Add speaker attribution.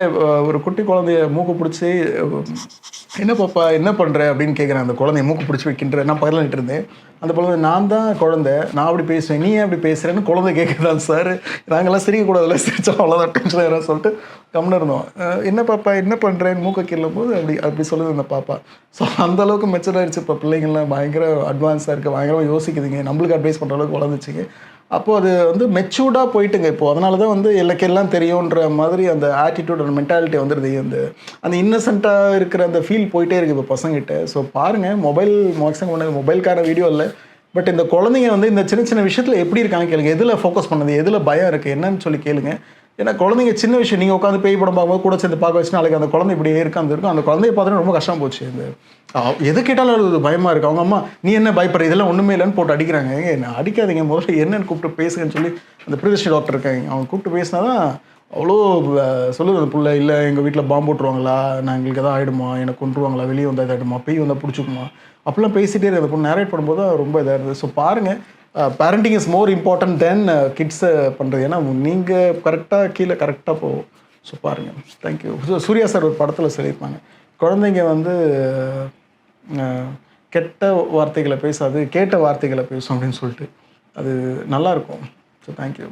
Speaker 1: ஒரு குட்டி குழந்தைய மூக்கு புடிச்சு, "என்ன பாப்பா என்ன பண்ற?" அப்படின்னு கேட்குறேன். அந்த குழந்தைய மூக்கு புடிச்சு வைக்கின்றேன். நான் பக்கத்துல இருந்தேன். அந்த குழந்தை, "நான் தான் குழந்தை. நான் அப்படி பேசுவேன். நீ ஏன் அப்படி பேசுறன்னு?" குழந்தை கேட்குதாம் சார். நாங்கலாம் சிரிக்கக்கூடாதுல்ல. சிரிச்சா அவ்வளோதான் டென்ஷன் ஆயிரும்னு சொல்லிட்டு கம்முனு இருந்தோம். "என்ன பாப்பா என்ன பண்றேன்னு?" மூக்க கிள்ளும்போது அப்படி அப்படி சொல்லுது அந்த பாப்பா. ஸோ அந்த அளவுக்கு மெச்சூர் ஆயிடுச்சு. இப்போ பிள்ளைங்கலாம் பயங்கர அட்வான்ஸா இருக்கு. பயங்கரமா யோசிக்குதுங்க. நம்மளுக்கு அட்வைஸ் பண்ற அளவுக்கு வளர்ந்துச்சுங்க. அப்போ அது வந்து மெச்சூர்டா போயிட்டுங்க இப்போ. அதனால தான் வந்து எனக்கு எல்லாம் தெரியுன்ற மாதிரி அந்த ஆட்டிட்யூட், அந்த மென்டாலிட்டி வந்துருது. அந்த அந்த இன்னசென்ட்டா இருக்கிற அந்த ஃபீல் போயிட்டே இருக்கு இப்போ பசங்ககிட்ட. ஸோ பாருங்க, மொபைல் மேக்ஸிமம் பண்ணது மொபைலுக்கான வீடியோ இல்ல. பட் இந்த குழந்தைங்க வந்து இந்த சின்ன சின்ன விஷயத்துல எப்படி இருக்காங்கன்னு கேளுங்க. எதுல ஃபோக்கஸ் பண்ணுது? எதுல பயம் இருக்கு? என்னன்னு சொல்லி கேளுங்க. ஏன்னா குழந்தைங்க சின்ன விஷயம் நீங்க உட்காந்து பேய் படம் பார்க்கும்போது கூட சேர்ந்து பார்க்க வச்சு நாளைக்கு அந்த குழந்தை இப்படியே இருக்கு, அந்த இருக்கும். அந்த குழந்தைய பார்த்தோன்னே ரொம்ப கஷ்டமா போச்சு. இந்த எது கேட்டாலும் அழுகுது, பயமா இருக்கு. அவங்க அம்மா, "நீ என்ன பயப்படுற? இதெல்லாம் ஒண்ணுமே இல்லன்னு" போட்டு அடிக்கிறாங்க. ஏங்க என்ன அடிக்காதீங்க. முதல்ல என்னன்னு கூப்பிட்டு பேசுங்கன்னு சொல்லி அந்த பிரியதர்ஷினி டாக்டர் இருக்காங்க. அவங்க கூப்பிட்டு பேசினா தான் அவ்வளோ சொல்லுது அந்த புள்ள, "இல்ல எங்க வீட்ல பாம்பு போட்டுருவாங்களா? நான் எங்களுக்கு எதாவது ஆயிடுமா? என்ன கொன்றுவாங்களா? வெளிய வந்தா இதாயிடுமா? பேய் வந்தா புடிச்சுக்குமா?" அப்படிலாம் பேசிட்டே இருக்கு. அந்த பொண்ணு நேரேட் பண்ணும்போது தான் ரொம்ப இதா இருந்தது. ஸோ பாருங்க, parenting is more important then kids பண்றது. ஏன்னா நீங்க கரெக்ட்டா கீழ கரெக்ட்டா போகும். ஸோ பாருங்க. Thank you. சூர்யா சார் ஒரு படத்துல சொல்லியிருப்பாங்க. குழந்தைங்க வந்து அ கெட்ட வார்த்தைகள பேசாது, கேட்ட வார்த்தைகள பேசும் அப்படின்னு சொல்லிட்டு. அது நல்லாருக்கும். So thank you.